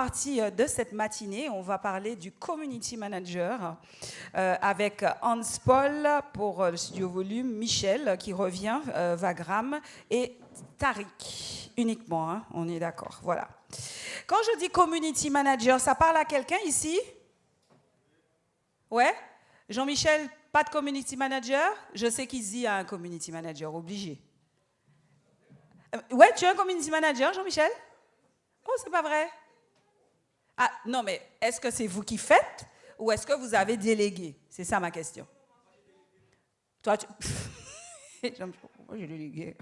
partie de cette matinée, on va parler du Community Manager avec Hans-Paul pour le Studio Volume, Michel qui revient, Wagram et Tariq uniquement, hein, on est d'accord, voilà. Quand je dis Community Manager, ça parle à quelqu'un ici? Ouais? Jean-Michel, pas de Community Manager? Je sais qu'Izzy a un Community Manager, obligé. Ouais, tu es un Community Manager, Jean-Michel? Oh, c'est pas vrai. Ah, non, mais est-ce que c'est vous qui faites ou est-ce que vous avez délégué? C'est ça ma question. Toi, tu... Moi, j'ai délégué.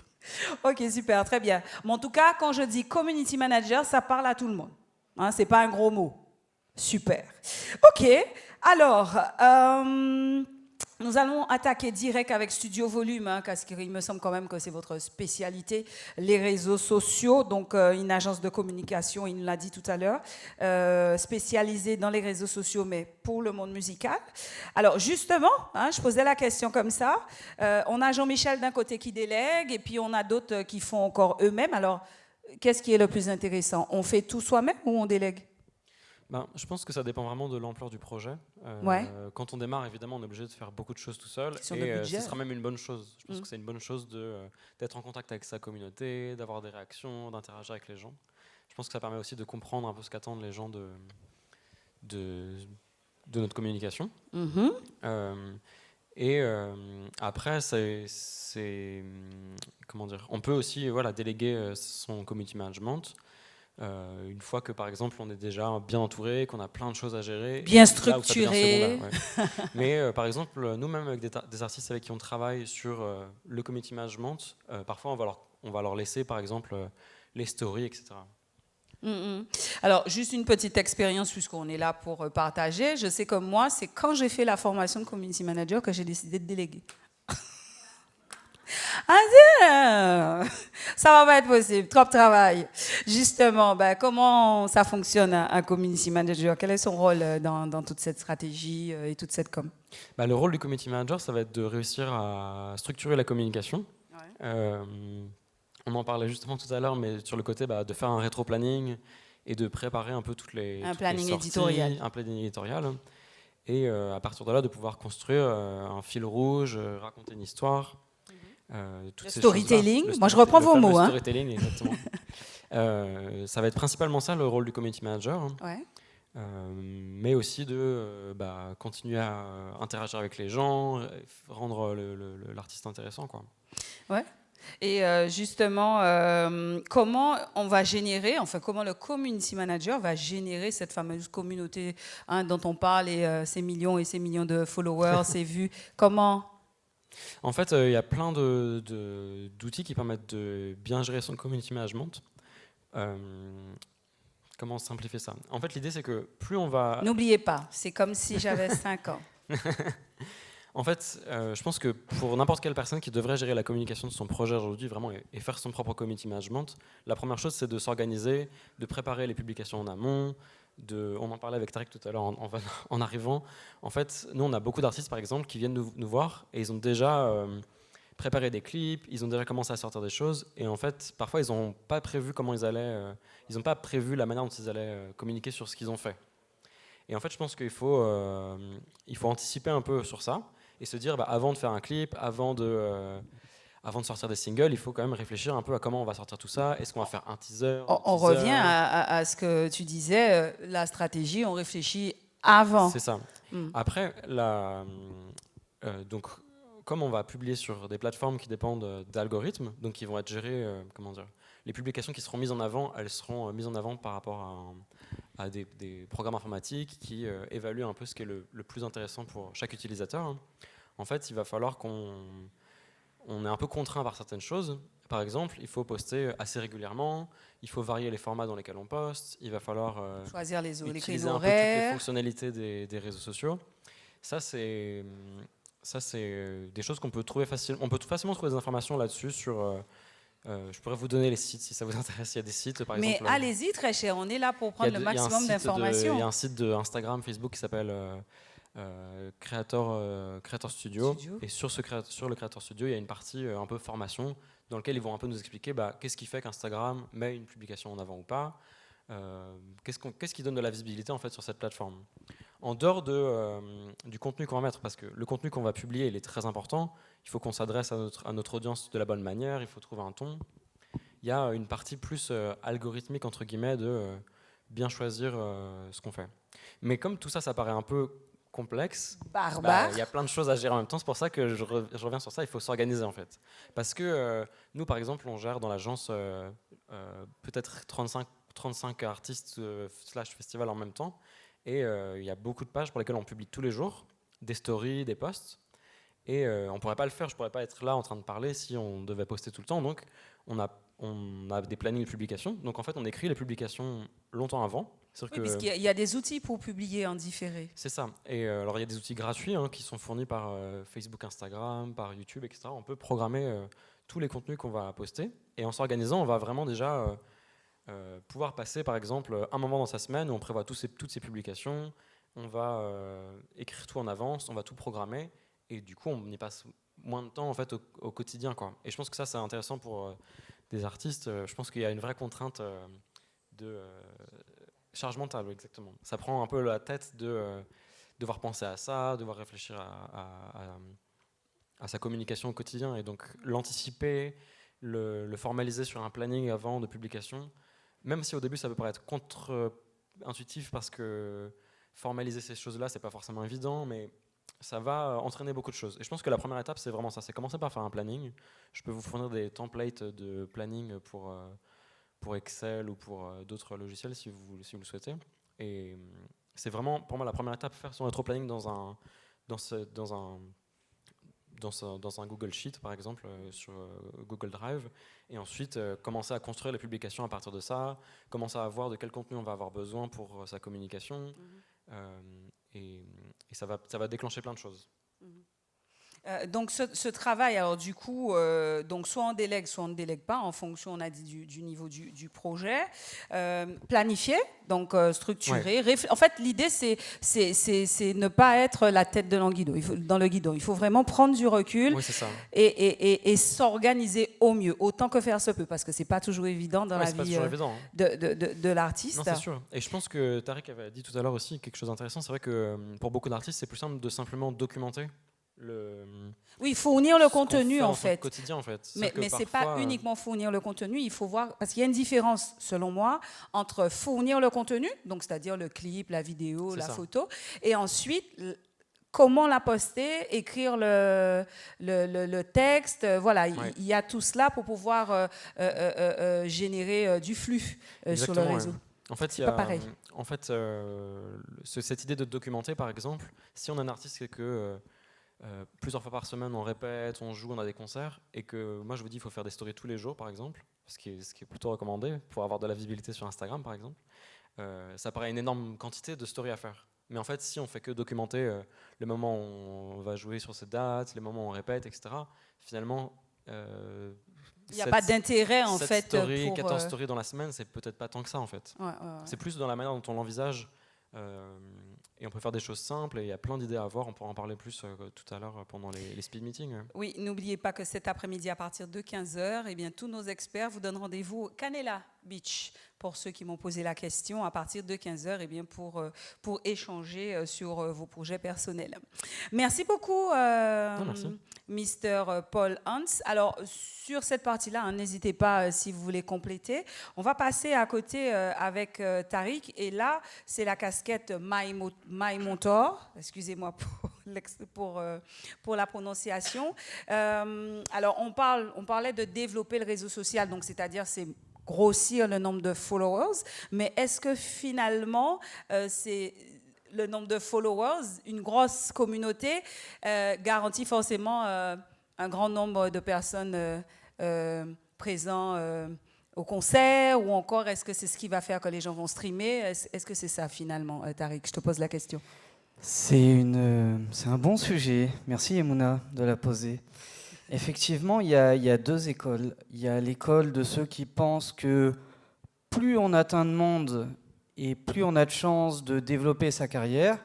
Ok, super, très bien. Mais en tout cas, quand je dis Community Manager, ça parle à tout le monde. Hein, c'est pas un gros mot. Super. Ok, alors... nous allons attaquer direct avec Studio Volume, hein, parce qu'il me semble quand même que c'est votre spécialité, les réseaux sociaux, donc une agence de communication, il nous l'a dit tout à l'heure, spécialisée dans les réseaux sociaux, mais pour le monde musical. Alors justement, hein, je posais la question comme ça, on a Jean-Michel d'un côté qui délègue, et puis on a d'autres qui font encore eux-mêmes. Alors, qu'est-ce qui est le plus intéressant? On fait tout soi-même ou on délègue? Je pense que ça dépend vraiment de l'ampleur du projet. Ouais. Quand on démarre, évidemment, on est obligé de faire beaucoup de choses tout seul. Question Et de budget. ce sera même une bonne chose. Je pense que c'est une bonne chose d'être en contact avec sa communauté, d'avoir des réactions, d'interagir avec les gens. Je pense que ça permet aussi de comprendre un peu ce qu'attendent les gens de notre communication. Après, comment dire, on peut aussi déléguer son community management. Une fois que, par exemple, on est déjà bien entouré, qu'on a plein de choses à gérer. Bien structuré. Ouais. Mais par exemple, nous-mêmes, avec des artistes avec qui on travaille sur le community management, parfois on va leur laisser, par exemple, les stories, etc. Alors, juste une petite expérience, puisqu'on est là pour partager. Je sais que moi, c'est quand j'ai fait la formation de Community Manager que j'ai décidé de déléguer. Ça va pas être possible, trop de travail. Justement, comment ça fonctionne un Community Manager? Quel est son rôle dans toute cette stratégie et toute cette com? Le rôle du Community Manager, ça va être de réussir à structurer la communication. Ouais. On en parlait justement tout à l'heure, mais sur le côté de faire un rétro-planning et de préparer un peu toutes les planning sorties, éditorial. Un planning éditorial. Et à partir de là, de pouvoir construire un fil rouge, raconter une histoire. Le storytelling, moi je reprends vos mots. Le storytelling, exactement. Ça va être principalement ça le rôle du community manager. Ouais. Mais aussi de continuer à interagir avec les gens, rendre l'artiste intéressant, quoi. Ouais. Et justement, comment on va générer, comment le community manager va générer cette fameuse communauté dont on parle et ces millions de followers, ces vues, comment? En fait, il y a plein d'outils qui permettent de bien gérer son community management. Comment simplifier ça? En fait, l'idée, c'est que plus on va... N'oubliez pas, c'est comme si j'avais 5 ans. En fait, je pense que pour n'importe quelle personne qui devrait gérer la communication de son projet aujourd'hui vraiment et faire son propre community management, la première chose, c'est de s'organiser, de préparer les publications en amont. On en parlait avec Tariq tout à l'heure en arrivant. En fait, nous, on a beaucoup d'artistes, par exemple, qui viennent nous voir et ils ont déjà préparé des clips, ils ont déjà commencé à sortir des choses. Et en fait, parfois, ils n'ont pas prévu comment ils allaient... ils n'ont pas prévu la manière dont ils allaient communiquer sur ce qu'ils ont fait. Et en fait, je pense qu'il faut anticiper un peu sur ça et se dire, avant de faire un clip, avant de sortir des singles, il faut quand même réfléchir un peu à comment on va sortir tout ça. Est-ce qu'on va faire un teaser? On revient à ce que tu disais, la stratégie, on réfléchit avant. C'est ça. Après, donc, comme on va publier sur des plateformes qui dépendent d'algorithmes, donc qui vont être gérées, les publications qui seront mises en avant, elles seront mises en avant par rapport à des programmes informatiques qui évaluent un peu ce qui est le plus intéressant pour chaque utilisateur. En fait, il va falloir qu'on est un peu contraint par certaines choses. Par exemple, il faut poster assez régulièrement, il faut varier les formats dans lesquels on poste, il va falloir choisir les utiliser un peu toutes les fonctionnalités des réseaux sociaux. Ça, c'est des choses qu'on peut trouver facilement. On peut facilement trouver des informations là-dessus sur... je pourrais vous donner les sites si ça vous intéresse. Il y a des sites, par exemple. Mais allez-y, très cher, on est là pour prendre le maximum d'informations. Il y a un site de Instagram, Facebook qui s'appelle Creator Studio. Et sur le Creator Studio, il y a une partie un peu formation dans laquelle ils vont un peu nous expliquer qu'est-ce qui fait qu'Instagram met une publication en avant ou pas. Qu'est-ce qui donne de la visibilité en fait sur cette plateforme? En dehors du contenu qu'on va mettre, parce que le contenu qu'on va publier, il est très important. Il faut qu'on s'adresse à notre audience de la bonne manière. Il faut trouver un ton. Il y a une partie plus algorithmique entre guillemets de bien choisir ce qu'on fait. Mais comme tout ça, ça paraît un peu complexe, Barbare. il y a plein de choses à gérer en même temps. C'est pour ça que je reviens sur ça. Il faut s'organiser en fait. Parce que nous, par exemple, on gère dans l'agence peut-être 35 artistes slash festivals en même temps. Et il y a beaucoup de pages pour lesquelles on publie tous les jours, des stories, des posts. Et on ne pourrait pas le faire, je ne pourrais pas être là en train de parler si on devait poster tout le temps. Donc on a des plannings de publication. Donc en fait, on écrit les publications longtemps avant. Oui, puisqu'il y a des outils pour publier en différé. C'est ça. Et alors il y a des outils gratuits qui sont fournis par Facebook, Instagram, par YouTube, etc. On peut programmer tous les contenus qu'on va poster. Et en s'organisant, on va vraiment déjà pouvoir passer, par exemple, un moment dans sa semaine où on prévoit toutes ces publications. On va écrire tout en avance, on va tout programmer. Et du coup, on y passe moins de temps en fait, au quotidien, quoi. Et je pense que ça, c'est intéressant pour des artistes. Je pense qu'il y a une vraie contrainte de charge mentale, exactement. Ça prend un peu la tête de devoir penser à ça, devoir réfléchir à sa communication au quotidien. Et donc, l'anticiper, le formaliser sur un planning avant de publication, même si au début, ça peut paraître contre-intuitif parce que formaliser ces choses-là, c'est pas forcément évident, mais ça va entraîner beaucoup de choses. Et je pense que la première étape, c'est vraiment ça. C'est commencer par faire un planning. Je peux vous fournir des templates de planning pour Excel ou pour d'autres logiciels si vous le souhaitez. Et c'est vraiment, pour moi, la première étape, faire son rétro-planning dans un Google Sheet, par exemple, sur Google Drive. Et ensuite, commencer à construire les publications à partir de ça, commencer à voir de quel contenu on va avoir besoin pour sa communication. Et ça va déclencher plein de choses. Donc ce travail, alors du coup, donc soit on ne délègue pas en fonction, on a dit, du niveau du projet, planifier, donc structurer. Ouais. En fait, l'idée, c'est ne pas être la tête dans le guidon. Il faut vraiment prendre du recul, oui, c'est ça. Et s'organiser au mieux, autant que faire se peut, parce que c'est pas toujours évident dans la vie de l'artiste. Non, c'est sûr. Et je pense que Tariq avait dit tout à l'heure aussi quelque chose d'intéressant. C'est vrai que pour beaucoup d'artistes, c'est plus simple de simplement documenter. Oui, fournir le contenu en fait. Quotidien, en fait. Mais c'est pas uniquement fournir le contenu, il faut voir, parce qu'il y a une différence, selon moi, entre fournir le contenu, donc c'est-à-dire le clip, la vidéo, la photo, et ensuite comment la poster, écrire le texte, voilà, il y a tout cela pour pouvoir générer du flux sur le réseau. Ouais. En fait, c'est pas pareil. En fait, cette idée de documenter, par exemple, si on a un artiste et que plusieurs fois par semaine, on répète, on joue, on a des concerts, et que moi je vous dis il faut faire des stories tous les jours par exemple, ce qui est plutôt recommandé pour avoir de la visibilité sur Instagram par exemple, ça paraît une énorme quantité de stories à faire. Mais en fait, si on fait que documenter le moment où on va jouer sur cette date, les moments où on répète, etc., finalement, il n'y a pas d'intérêt en fait. Story, 14 stories dans la semaine, c'est peut-être pas tant que ça en fait. Ouais. C'est plus dans la manière dont on l'envisage. Et on peut faire des choses simples et il y a plein d'idées à avoir. On pourra en parler plus tout à l'heure pendant les speed meetings. Oui, n'oubliez pas que cet après-midi à partir de 15h, eh bien, tous nos experts vous donnent rendez-vous au Canela Beach. Pour ceux qui m'ont posé la question, à partir de 15h, eh bien, pour échanger sur vos projets personnels. Merci beaucoup, Mr. Paul Hans. Alors, sur cette partie-là, n'hésitez pas si vous voulez compléter. On va passer à côté avec Tariq. Et là, c'est la casquette My Mentor. Excusez-moi pour la prononciation. Alors, on parlait de développer le réseau social, donc c'est-à-dire c'est grossir le nombre de followers, mais est-ce que finalement c'est le nombre de followers, une grosse communauté garantit forcément un grand nombre de personnes présentes au concert, ou encore est-ce que c'est ce qui va faire que les gens vont streamer? Est-ce que c'est ça finalement, Tariq? Je te pose la question. C'est un bon sujet. Merci Emouna de la poser. Effectivement, il y a deux écoles. Il y a l'école de ceux qui pensent que plus on atteint de monde et plus on a de chances de développer sa carrière.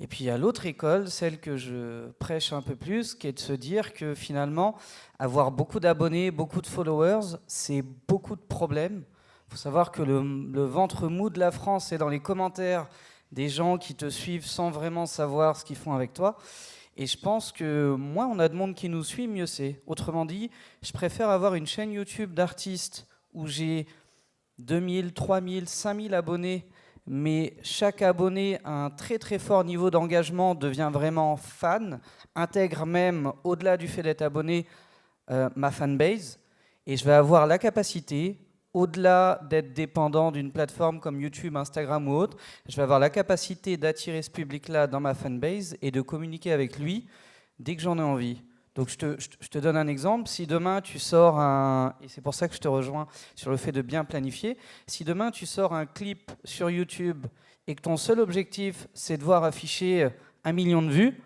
Et puis il y a l'autre école, celle que je prêche un peu plus, qui est de se dire que finalement, avoir beaucoup d'abonnés, beaucoup de followers, c'est beaucoup de problèmes Il faut savoir que le ventre mou de la France est dans les commentaires des gens qui te suivent sans vraiment savoir ce qu'ils font avec toi. Et je pense que moins on a de monde qui nous suit, mieux c'est. Autrement dit, je préfère avoir une chaîne YouTube d'artistes où j'ai 2000, 3000, 5000 abonnés, mais chaque abonné a un très très fort niveau d'engagement, devient vraiment fan, intègre même, au-delà du fait d'être abonné, ma fanbase, et je vais avoir la capacité, au-delà d'être dépendant d'une plateforme comme YouTube, Instagram ou autre, je vais avoir la capacité d'attirer ce public-là dans ma fanbase et de communiquer avec lui dès que j'en ai envie. Donc je te donne un exemple. Si demain tu sors et c'est pour ça que je te rejoins sur le fait de bien planifier, si demain tu sors un clip sur YouTube et que ton seul objectif c'est de voir afficher 1 million de vues,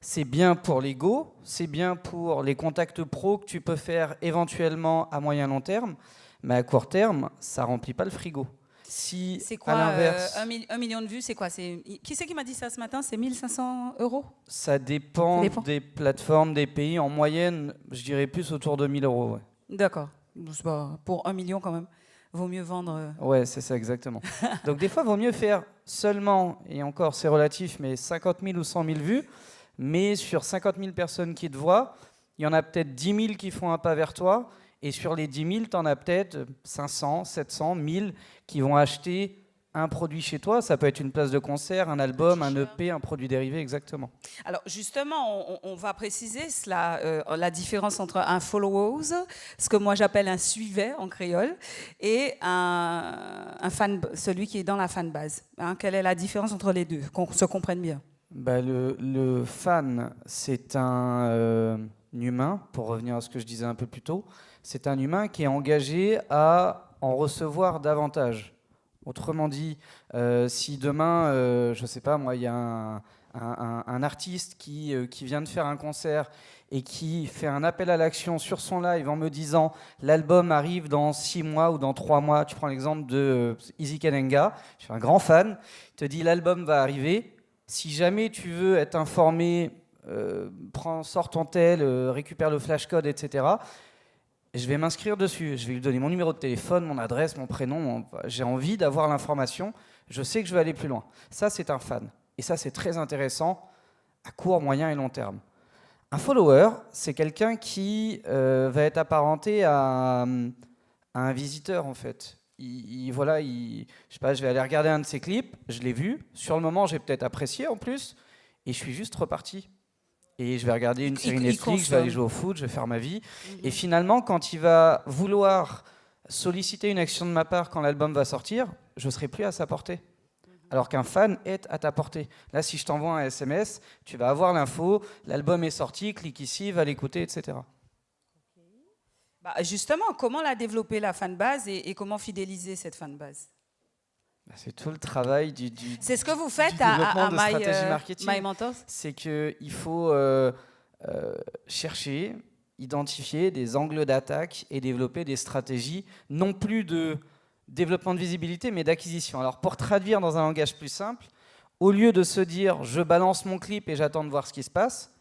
c'est bien pour l'ego, c'est bien pour les contacts pro que tu peux faire éventuellement à moyen long terme, mais à court terme, ça remplit pas le frigo. Si, C'est quoi, à l'inverse, 1 million de vues, c'est quoi? Qui c'est qui m'a dit ça ce matin? C'est 1500 €? ça dépend des plateformes, des pays. En moyenne, je dirais plus autour de 1000 €. Ouais, D'accord. C'est pas- Pour 1 million quand même, vaut mieux vendre... ouais, c'est ça exactement. Donc des fois, il vaut mieux faire seulement, et encore c'est relatif, mais 50 000 ou 100 000 vues, mais sur 50 000 personnes qui te voient, il y en a peut-être 10 000 qui font un pas vers toi, et sur les 10 000, tu en as peut-être 500, 700, 1000 qui vont acheter un produit chez toi. Ça peut être une place de concert, un album, un EP, un produit dérivé, exactement. Alors justement, on va préciser cela, la différence entre un followers, ce que moi j'appelle un suiveur en créole, et un fan, celui qui est dans la fanbase. Hein, quelle est la différence entre les deux, qu'on se comprenne bien? Bah, le fan, c'est un humain, pour revenir à ce que je disais un peu plus tôt, c'est un humain qui est engagé à en recevoir davantage. Autrement dit, si demain, je ne sais pas, moi, il y a un artiste qui vient de faire un concert et qui fait un appel à l'action sur son live en me disant l'album arrive dans 6 mois ou dans 3 mois, tu prends l'exemple de Easy Kananga, je suis un grand fan, il te dit l'album va arriver. Si jamais tu veux être informé, sors ton tel, récupère le flashcode, etc., je vais m'inscrire dessus. Je vais lui donner mon numéro de téléphone, mon adresse, mon prénom. J'ai envie d'avoir l'information. Je sais que je vais aller plus loin. Ça, c'est un fan. Et ça, c'est très intéressant à court, moyen et long terme. Un follower, c'est quelqu'un qui va être apparenté à un visiteur, en fait. Voilà, je sais pas, je vais aller regarder un de ses clips, je l'ai vu, sur le moment j'ai peut-être apprécié en plus, et je suis juste reparti. Et je vais regarder une série Netflix, je vais aller jouer au foot, je vais faire ma vie. Et finalement, quand il va vouloir solliciter une action de ma part quand l'album va sortir, je ne serai plus à sa portée. Alors qu'un fan est à ta portée. Là, si je t'envoie un SMS, tu vas avoir l'info, l'album est sorti, clique ici, va l'écouter, etc. Bah, justement, comment la développer la fanbase et comment fidéliser cette fanbase? C'est tout le travail c'est ce que vous faites du développement à de stratégie marketing. My Mentors? C'est qu'il faut chercher, identifier des angles d'attaque et développer des stratégies, non plus de développement de visibilité, mais d'acquisition. Alors pour traduire dans un langage plus simple, au lieu de se dire je balance mon clip et j'attends de voir ce qui se passe,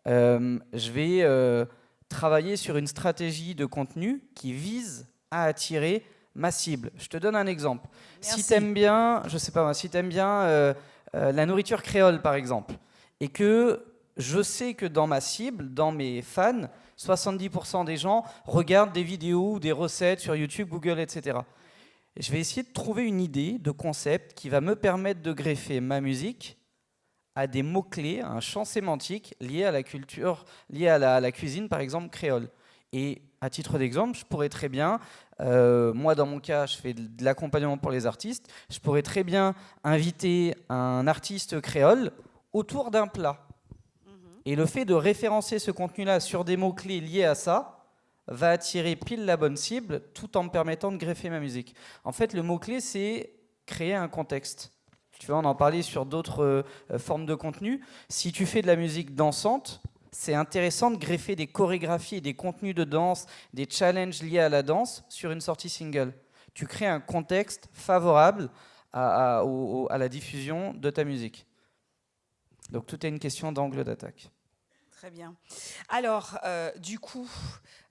je vais travailler sur une stratégie de contenu qui vise à attirer ma cible. Je te donne un exemple. Merci. Si tu aimes bien, je sais pas moi, si tu aimes bien la nourriture créole par exemple, et que je sais que dans ma cible, dans mes fans, 70% des gens regardent des vidéos ou des recettes sur YouTube, Google, etc. Je vais essayer de trouver une idée de concept qui va me permettre de greffer ma musique à des mots-clés, à un champ sémantique lié à la culture, lié à la cuisine, par exemple, créole. Et à titre d'exemple, je pourrais très bien, moi dans mon cas, je fais de l'accompagnement pour les artistes, je pourrais très bien inviter un artiste créole autour d'un plat. Et le fait de référencer ce contenu-là sur des mots-clés liés à ça va attirer pile la bonne cible tout en me permettant de greffer ma musique. En fait, le mot-clé, c'est créer un contexte. Tu vois, on en parlait sur d'autres formes de contenu. Si tu fais de la musique dansante, c'est intéressant de greffer des chorégraphies et des contenus de danse, des challenges liés à la danse sur une sortie single. Tu crées un contexte favorable à la diffusion de ta musique. Donc tout est une question d'angle d'attaque. Très bien. Alors, du coup,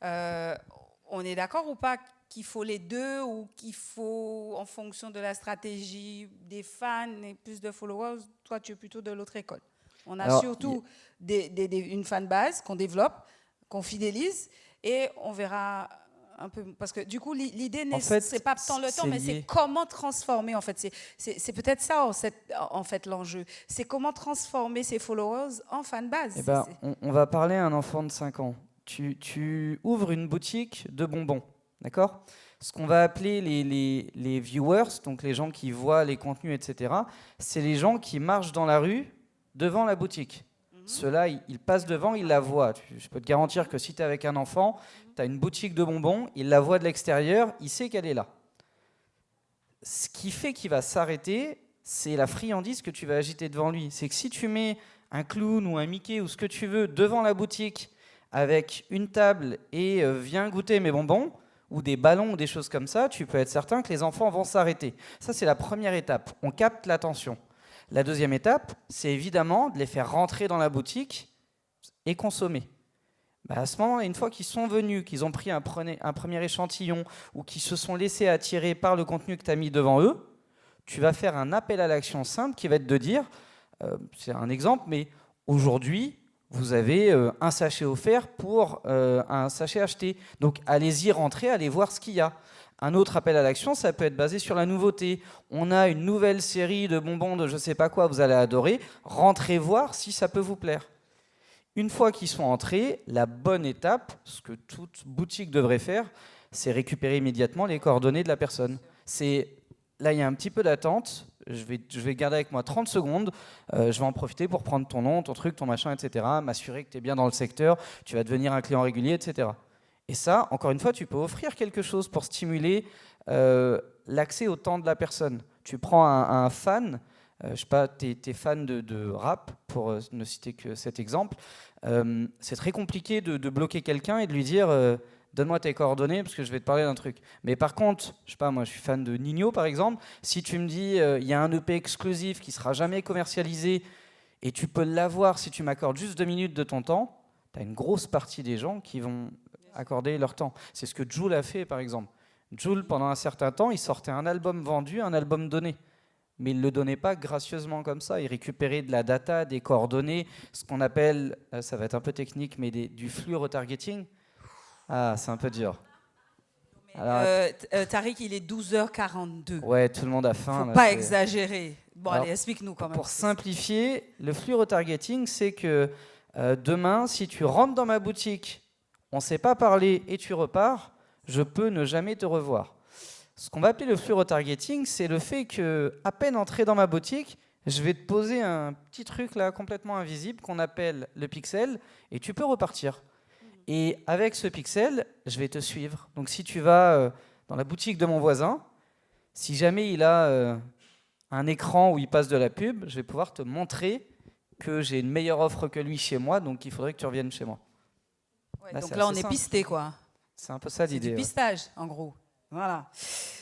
on est d'accord ou pas qu'il faut les deux ou qu'il faut, en fonction de la stratégie des fans et plus de followers, toi, tu es plutôt de l'autre école. On a Alors, surtout une fanbase qu'on développe, qu'on fidélise, et on verra un peu, parce que du coup, l'idée, En fait, c'est pas tant le temps, c'est mais c'est lié. comment transformer, en fait. C'est peut-être ça, en fait, l'enjeu. C'est comment transformer ces followers en fanbase. Eh ben, on va parler à un enfant de 5 ans. Tu ouvres une boutique de bonbons, d'accord? Ce qu'on va appeler les viewers, donc les gens qui voient les contenus, etc., c'est les gens qui marchent dans la rue devant la boutique. Ceux-là, ils passent devant, ils la voient. Je peux te garantir que si tu es avec un enfant, tu as une boutique de bonbons, il la voit de l'extérieur, il sait qu'elle est là. Ce qui fait qu'il va s'arrêter, c'est la friandise que tu vas agiter devant lui. C'est que si tu mets un clown ou un Mickey ou ce que tu veux devant la boutique avec une table et viens goûter mes bonbons, ou des ballons ou des choses comme ça, tu peux être certain que les enfants vont s'arrêter. Ça, c'est la première étape. On capte l'attention. La deuxième étape, c'est évidemment de les faire rentrer dans la boutique et consommer. À ce moment-là, une fois qu'ils sont venus, qu'ils ont pris un premier échantillon ou qu'ils se sont laissés attirer par le contenu que tu as mis devant eux, tu vas faire un appel à l'action simple qui va être de dire, c'est un exemple, mais aujourd'hui, vous avez un sachet offert pour un sachet acheté. Donc allez-y, rentrez, allez voir ce qu'il y a. Un autre appel à l'action, ça peut être basé sur la nouveauté. On a une nouvelle série de bonbons de je ne sais pas quoi, vous allez adorer. Rentrez voir si ça peut vous plaire. Une fois qu'ils sont entrés, la bonne étape, ce que toute boutique devrait faire, c'est récupérer immédiatement les coordonnées de la personne. Là, il y a un petit peu d'attente. Je vais garder avec moi 30 secondes. Je vais en profiter pour prendre ton nom, ton truc, ton machin, etc. M'assurer que tu es bien dans le secteur. Tu vas devenir un client régulier, etc. Et ça, encore une fois, tu peux offrir quelque chose pour stimuler l'accès au temps de la personne. Tu prends un fan, je ne sais pas, tu es fan de rap, pour ne citer que cet exemple. C'est très compliqué de bloquer quelqu'un et de lui dire donne-moi tes coordonnées parce que je vais te parler d'un truc. Mais par contre, je sais pas, moi je suis fan de Nino par exemple, si tu me dis il y a un EP exclusif qui sera jamais commercialisé et tu peux l'avoir si tu m'accordes juste 2 minutes de ton temps, tu as une grosse partie des gens qui vont accorder leur temps. C'est ce que Jul a fait par exemple. Jul, pendant un certain temps, il sortait un album vendu, un album donné. Mais il ne le donnait pas gracieusement comme ça. Il récupérait de la data, des coordonnées, ce qu'on appelle, ça va être un peu technique, mais du flux retargeting. Ah, c'est un peu dur. Alors, Tariq, il est 12h42. Ouais, tout le monde a faim. Faut pas exagérer. Bon, Alors, allez, explique-nous quand même. Pour simplifier, le flux retargeting, c'est que demain, si tu rentres dans ma boutique, on ne s'est pas parlé et tu repars, je peux ne jamais te revoir. Ce qu'on va appeler le flux retargeting, c'est le fait que, à peine entré dans ma boutique, je vais te poser un petit truc là complètement invisible qu'on appelle le pixel et tu peux repartir. Et avec ce pixel, je vais te suivre. Donc si tu vas dans la boutique de mon voisin, si jamais il a un écran où il passe de la pub, je vais pouvoir te montrer que j'ai une meilleure offre que lui chez moi, donc il faudrait que tu reviennes chez moi. Ouais, donc là, on est pisté, quoi. C'est un peu ça l'idée. C'est du pistage, en gros. Voilà.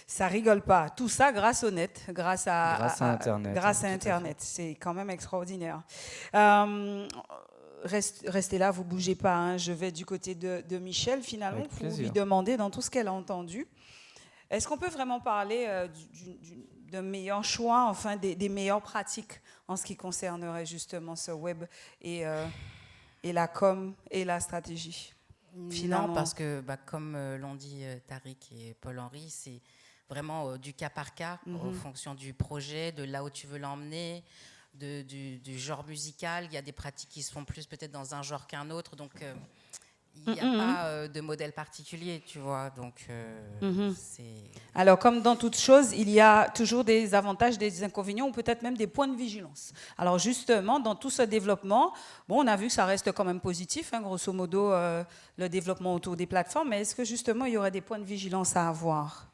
Ça rigole pas. Tout ça grâce au net, grâce à Internet. Grâce à Internet. C'est quand même extraordinaire. Restez là, vous bougez pas. Hein. Je vais du côté de Michel, finalement, pour lui demander, dans tout ce qu'elle a entendu, est-ce qu'on peut vraiment parler d'un meilleur choix, enfin des meilleures pratiques en ce qui concernerait justement ce web et la com et la stratégie? Finalement. Non, parce que comme l'ont dit Tariq et Paul-Henri, c'est vraiment du cas par cas, en fonction du projet, de là où tu veux l'emmener, du genre musical. Il y a des pratiques qui se font plus peut-être dans un genre qu'un autre, donc il n'y a pas de modèle particulier, tu vois. Donc, alors, comme dans toute chose, il y a toujours des avantages, des inconvénients ou peut-être même des points de vigilance. Alors justement, dans tout ce développement, bon, on a vu que ça reste quand même positif, hein, grosso modo, le développement autour des plateformes, mais est-ce que justement, il y aurait des points de vigilance à avoir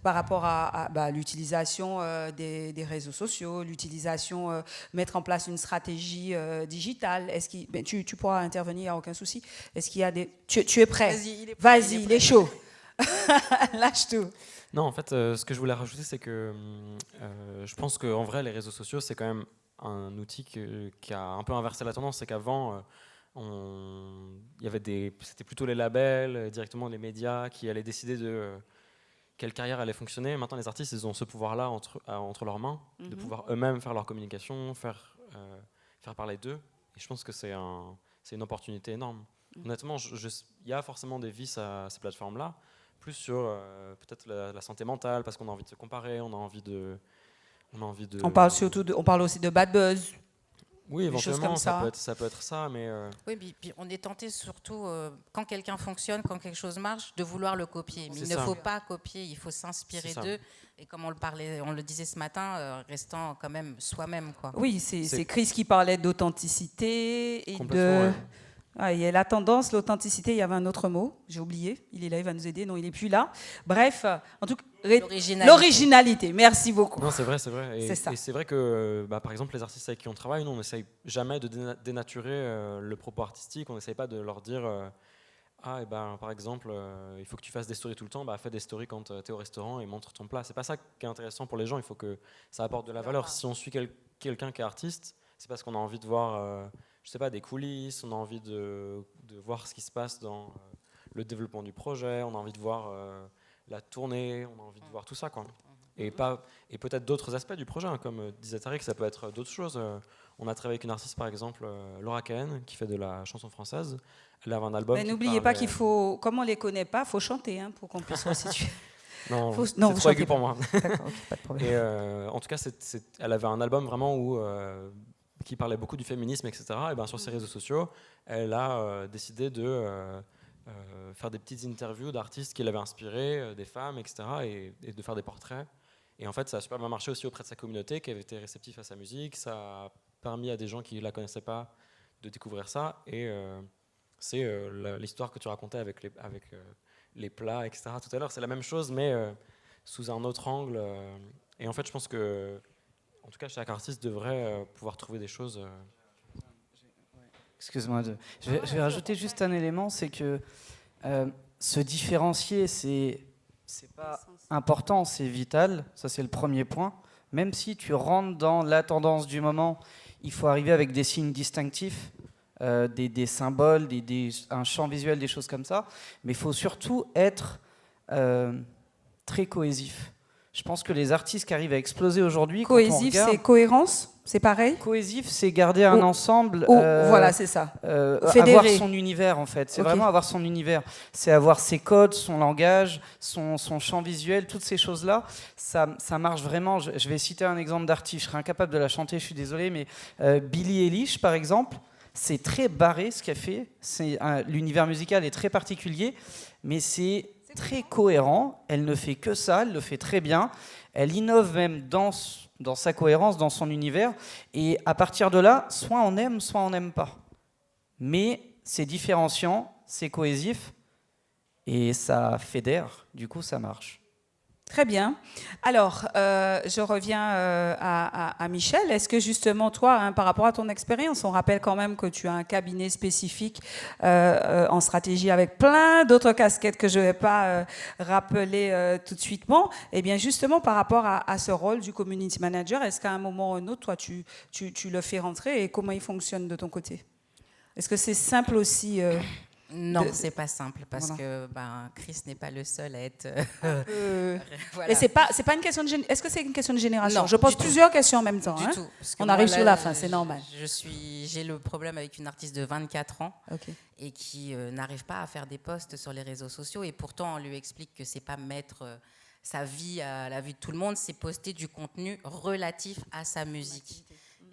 par rapport à l'utilisation des réseaux sociaux, l'utilisation, mettre en place une stratégie digitale. Tu pourras intervenir, il n'y a aucun souci. Est-ce qu'il y a des... Tu es prêt? Vas-y, il est chaud. Lâche tout. Non, en fait, ce que je voulais rajouter, c'est que je pense qu'en vrai, les réseaux sociaux, c'est quand même un outil qui a un peu inversé la tendance. C'est qu'avant, c'était plutôt les labels, directement les médias qui allaient décider quelle carrière allait fonctionner. Maintenant, les artistes, ils ont ce pouvoir-là entre leurs mains, de pouvoir eux-mêmes faire leur communication, faire parler d'eux. Et je pense que c'est une opportunité énorme. Honnêtement, il y a forcément des vices à ces plateformes-là, plus sur peut-être la santé mentale, parce qu'on a envie de se comparer, on a envie de... On parle on parle aussi de bad buzz. Oui, des choses éventuellement, comme ça. ça peut être ça, mais... Oui, puis on est tenté surtout, quand quelqu'un fonctionne, quand quelque chose marche, de vouloir le copier. Mais il ne faut pas copier, il faut s'inspirer d'eux. Et comme on le disait ce matin, restant quand même soi-même, quoi. Oui, c'est Chris qui parlait d'authenticité. Et ouais. Ah, il y a la tendance, l'authenticité, il y avait un autre mot, j'ai oublié, il est là, il va nous aider, non, il n'est plus là. Bref, en tout cas, l'originalité, merci beaucoup. Non, c'est vrai. Et c'est vrai que, par exemple, les artistes avec qui on travaille, nous, on n'essaye jamais de dénaturer le propos artistique, on n'essaye pas de leur dire, par exemple, il faut que tu fasses des stories tout le temps, fais des stories quand tu es au restaurant et montre ton plat. C'est pas ça qui est intéressant pour les gens, il faut que ça apporte de la valeur. Si on suit quelqu'un qui est artiste, c'est parce qu'on a envie de voir... je sais pas, des coulisses, on a envie de voir ce qui se passe dans le développement du projet, on a envie de voir la tournée, on a envie de voir tout ça, quoi. Et peut-être d'autres aspects du projet, comme disait Tariq, ça peut être d'autres choses. On a travaillé avec une artiste, par exemple, Laura Cahen, qui fait de la chanson française. Elle avait un album. Mais n'oubliez pas qu'il faut, comme on ne les connaît pas, il faut chanter pour qu'on puisse resituer. Non, c'est trop aigu pour moi. D'accord, okay, pas de problème. Et en tout cas, elle avait un album vraiment où... qui parlait beaucoup du féminisme, etc. Et sur ses réseaux sociaux, elle a décidé de faire des petites interviews d'artistes qui l'avaient inspiré, des femmes, etc. Et de faire des portraits. Et en fait, ça a super bien marché aussi auprès de sa communauté, qui avait été réceptif à sa musique. Ça a permis à des gens qui ne la connaissaient pas de découvrir ça. Et c'est l'histoire que tu racontais avec les plats, etc. tout à l'heure. C'est la même chose, mais sous un autre angle. Et en fait, je pense que en tout cas, chaque artiste devrait pouvoir trouver des choses. Excuse-moi, je vais rajouter juste un élément, c'est que se différencier, c'est pas important, c'est vital. Ça, c'est le premier point. Même si tu rentres dans la tendance du moment, il faut arriver avec des signes distinctifs, des symboles, un champ visuel, des choses comme ça. Mais il faut surtout être très cohésif. Je pense que les artistes qui arrivent à exploser aujourd'hui... Cohésif, c'est cohérence, c'est pareil. Cohésif, c'est garder un ensemble... voilà, c'est ça. Avoir son univers, en fait. C'est vraiment avoir son univers. C'est avoir ses codes, son langage, son champ visuel, toutes ces choses-là. Ça marche vraiment. Je vais citer un exemple d'artiste. Je serais incapable de la chanter, je suis désolé, mais Billie Eilish, par exemple, c'est très barré ce qu'elle fait. L'univers musical est très particulier, mais c'est très cohérent, elle ne fait que ça, elle le fait très bien, elle innove même dans sa cohérence, dans son univers, et à partir de là, soit on aime, soit on n'aime pas. Mais c'est différenciant, c'est cohésif, et ça fédère, du coup ça marche. Très bien. Alors, je reviens à Michel. Est-ce que justement, toi, par rapport à ton expérience, on rappelle quand même que tu as un cabinet spécifique en stratégie avec plein d'autres casquettes que je ne vais pas rappeler tout de suite. Eh bien, justement, par rapport à ce rôle du community manager, est-ce qu'à un moment ou un autre, toi, tu le fais rentrer et comment il fonctionne de ton côté? Est-ce que c'est simple aussi Non, c'est pas simple parce que Chris n'est pas le seul à être. Voilà. Et c'est pas une question de. Est-ce que c'est une question de génération? Non, je pose plusieurs questions en même temps. Du tout. On arrive sur la fin, c'est normal. J'ai le problème avec une artiste de 24 ans et qui n'arrive pas à faire des posts sur les réseaux sociaux et pourtant on lui explique que c'est pas mettre sa vie à la vue de tout le monde, c'est poster du contenu relatif à sa musique.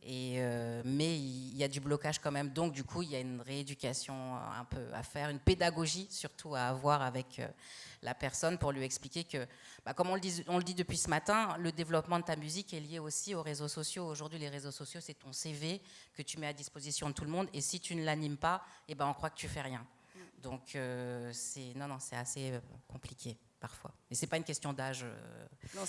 Mais il y a du blocage quand même, donc du coup il y a une rééducation un peu à faire, une pédagogie surtout à avoir avec la personne pour lui expliquer que, comme on le dit depuis ce matin, le développement de ta musique est lié aussi aux réseaux sociaux. Aujourd'hui les réseaux sociaux c'est ton CV que tu mets à disposition de tout le monde et si tu ne l'animes pas, on croit que tu fais rien. Donc c'est assez compliqué. Parfois. Et ce n'est pas une question d'âge. Non,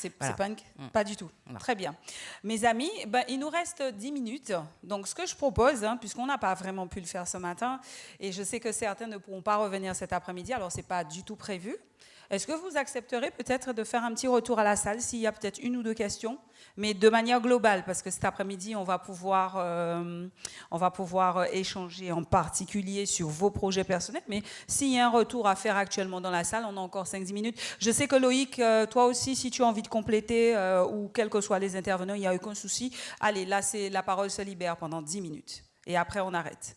pas du tout. Non. Très bien. Mes amis, il nous reste 10 minutes. Donc, ce que je propose, puisqu'on n'a pas vraiment pu le faire ce matin, et je sais que certains ne pourront pas revenir cet après-midi, alors ce n'est pas du tout prévu. Est-ce que vous accepterez peut-être de faire un petit retour à la salle s'il y a peut-être une ou deux questions, mais de manière globale, parce que cet après-midi, on va pouvoir échanger en particulier sur vos projets personnels, mais s'il y a un retour à faire actuellement dans la salle, on a encore 5-10 minutes. minutes. Je sais que Loïc, toi aussi, si tu as envie de compléter, ou quels que soient les intervenants, il n'y a aucun souci. Allez, là, la parole se libère pendant 10 minutes. Et après, on arrête.